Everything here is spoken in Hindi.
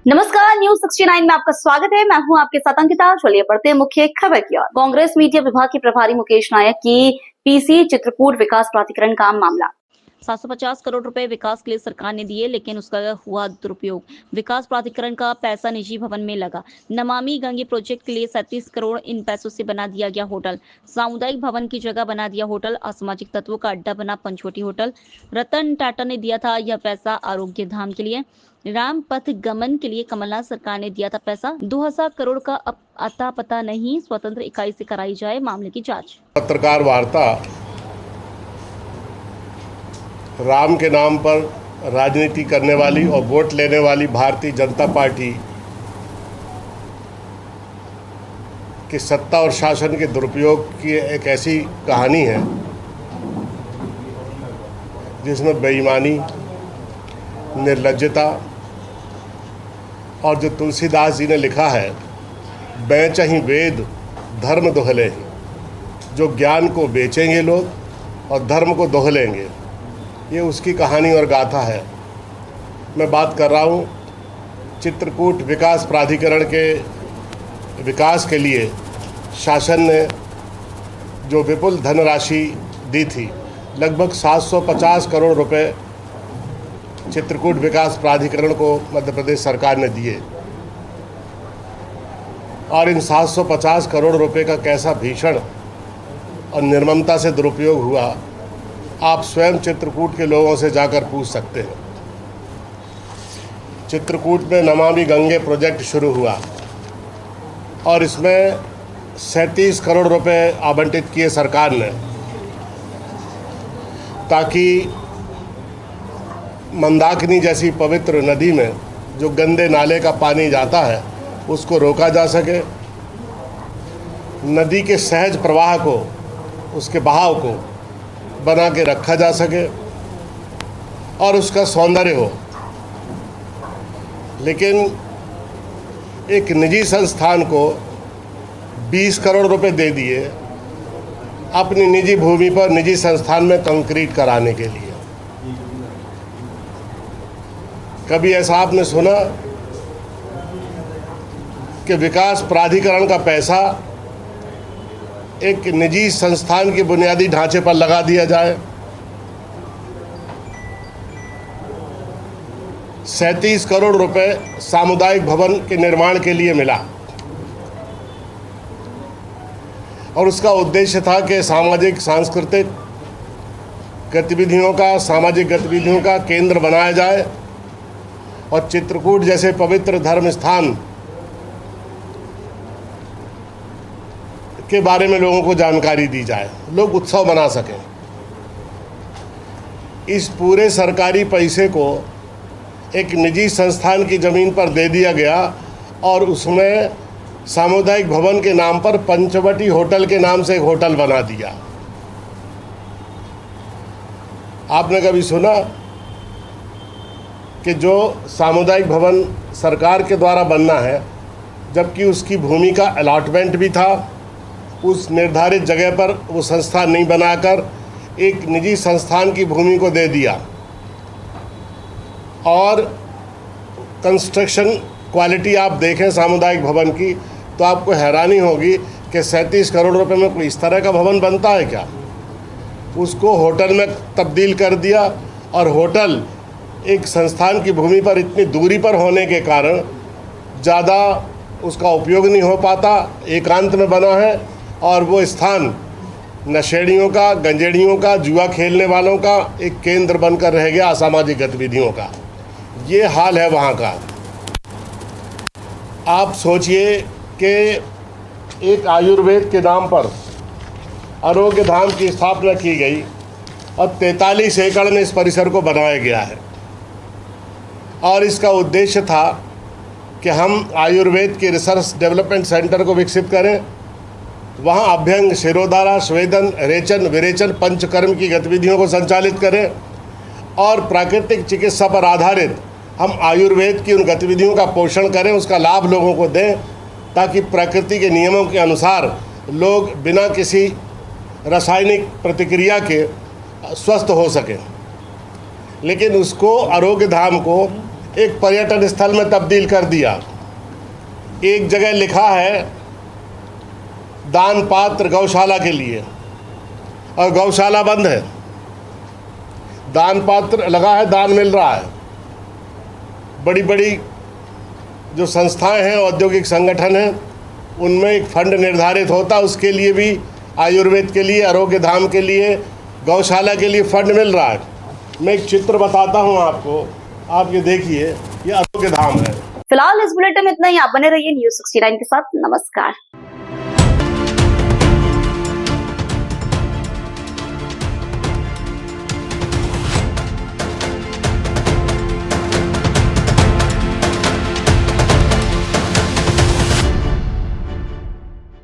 नमस्कार, न्यूज 69 में आपका स्वागत है। मैं हूं आपके साथ अंकिता। चलिए बढ़ते हैं मुख्य खबर की ओर। कांग्रेस मीडिया विभाग के प्रभारी मुकेश नायक की पीसी चित्रकूट विकास प्राधिकरण का मामला। 750 करोड़ रुपए विकास के लिए सरकार ने दिए, लेकिन उसका हुआ दुरुपयोग। विकास प्राधिकरण का पैसा निजी भवन में लगा। नमामि गंगे प्रोजेक्ट के लिए 37 करोड़ इन पैसों से बना दिया गया होटल। सामुदायिक भवन की जगह बना दिया होटल। असामाजिक तत्वों का अड्डा बना पंचवटी होटल। रतन टाटा ने दिया था यह पैसा आरोग्य धाम के लिए। राम पथ गमन के लिए कमलनाथ सरकार ने दिया था पैसा। 2000 करोड़ का अब अता पता नहीं। स्वतंत्र इकाई से कराई जाए मामले की जांच। पत्रकार वार्ता राम के नाम पर राजनीति करने वाली और वोट लेने वाली भारतीय जनता पार्टी की सत्ता और शासन के दुरुपयोग की एक ऐसी कहानी है जिसमें बेईमानी, निर्लज्जता और जो तुलसीदास जी ने लिखा है, बेचहि वेद धर्म दोहले, जो ज्ञान को बेचेंगे लोग और धर्म को दोहलेंगे, ये उसकी कहानी और गाथा है। मैं बात कर रहा हूँ चित्रकूट विकास प्राधिकरण के विकास के लिए शासन ने जो विपुल धनराशि दी थी, लगभग 750 करोड़ रुपए चित्रकूट विकास प्राधिकरण को मध्य प्रदेश सरकार ने दिए। और इन 750 करोड़ रुपए का कैसा भीषण और निर्ममता से दुरुपयोग हुआ, आप स्वयं चित्रकूट के लोगों से जाकर पूछ सकते हैं। चित्रकूट में नमामि गंगे प्रोजेक्ट शुरू हुआ और इसमें 37 करोड़ रुपए आवंटित किए सरकार ने, ताकि मंदाकिनी जैसी पवित्र नदी में जो गंदे नाले का पानी जाता है उसको रोका जा सके, नदी के सहज प्रवाह को, उसके बहाव को बना के रखा जा सके और उसका सौंदर्य हो। लेकिन एक निजी संस्थान को 20 करोड़ रुपए दे दिए अपनी निजी भूमि पर निजी संस्थान में कंक्रीट कराने के लिए। कभी ऐसा आपने सुना कि विकास प्राधिकरण का पैसा एक निजी संस्थान के बुनियादी ढांचे पर लगा दिया जाए? 37 करोड़ रुपए सामुदायिक भवन के निर्माण के लिए मिला और उसका उद्देश्य था कि सामाजिक सांस्कृतिक गतिविधियों का, सामाजिक गतिविधियों का केंद्र बनाया जाए और चित्रकूट जैसे पवित्र धर्म स्थान के बारे में लोगों को जानकारी दी जाए, लोग उत्सव मना सकें। इस पूरे सरकारी पैसे को एक निजी संस्थान की ज़मीन पर दे दिया गया और उसमें सामुदायिक भवन के नाम पर पंचवटी होटल के नाम से एक होटल बना दिया। आपने कभी सुना कि जो सामुदायिक भवन सरकार के द्वारा बनना है, जबकि उसकी भूमि का अलॉटमेंट भी था, उस निर्धारित जगह पर वो संस्थान नहीं बनाकर एक निजी संस्थान की भूमि को दे दिया और कंस्ट्रक्शन क्वालिटी आप देखें सामुदायिक भवन की तो आपको हैरानी होगी कि 37 करोड़ रुपए में कोई इस तरह का भवन बनता है क्या? उसको होटल में तब्दील कर दिया और होटल एक संस्थान की भूमि पर इतनी दूरी पर होने के कारण ज़्यादा उसका उपयोग नहीं हो पाता, एकांत में बना है और वो स्थान नशेड़ियों का, गंजेड़ियों का, जुआ खेलने वालों का एक केंद्र बनकर रह गया, असामाजिक गतिविधियों का। ये हाल है वहाँ का। आप सोचिए कि एक आयुर्वेद के नाम पर आरोग्य धाम की स्थापना की गई और 43 एकड़ में इस परिसर को बनाया गया है और इसका उद्देश्य था कि हम आयुर्वेद के रिसर्च डेवलपमेंट सेंटर को विकसित करें, वहाँ अभ्यंग, शिरोधारा, स्वेदन, रेचन, विरेचन, पंचकर्म की गतिविधियों को संचालित करें और प्राकृतिक चिकित्सा पर आधारित हम आयुर्वेद की उन गतिविधियों का पोषण करें, उसका लाभ लोगों को दें, ताकि प्रकृति के नियमों के अनुसार लोग बिना किसी रासायनिक प्रतिक्रिया के स्वस्थ हो सकें। लेकिन उसको, आरोग्य धाम को एक पर्यटन स्थल में तब्दील कर दिया। एक जगह लिखा है दान पात्र गौशाला के लिए और गौशाला बंद है। दान पात्र लगा है, दान मिल रहा है। बड़ी बड़ी जो संस्थाएं हैं, औद्योगिक संगठन हैं, उनमें एक फंड निर्धारित होता, उसके लिए भी आयुर्वेद के लिए, आरोग्य धाम के लिए, गौशाला के लिए फंड मिल रहा है। मैं एक चित्र बताता हूं आपको, आप ये देखिए, ये आरोग्य धाम है। फिलहाल इस बुलेटिन में इतना ही। आप बने रहिए News 69 के साथ। नमस्कार।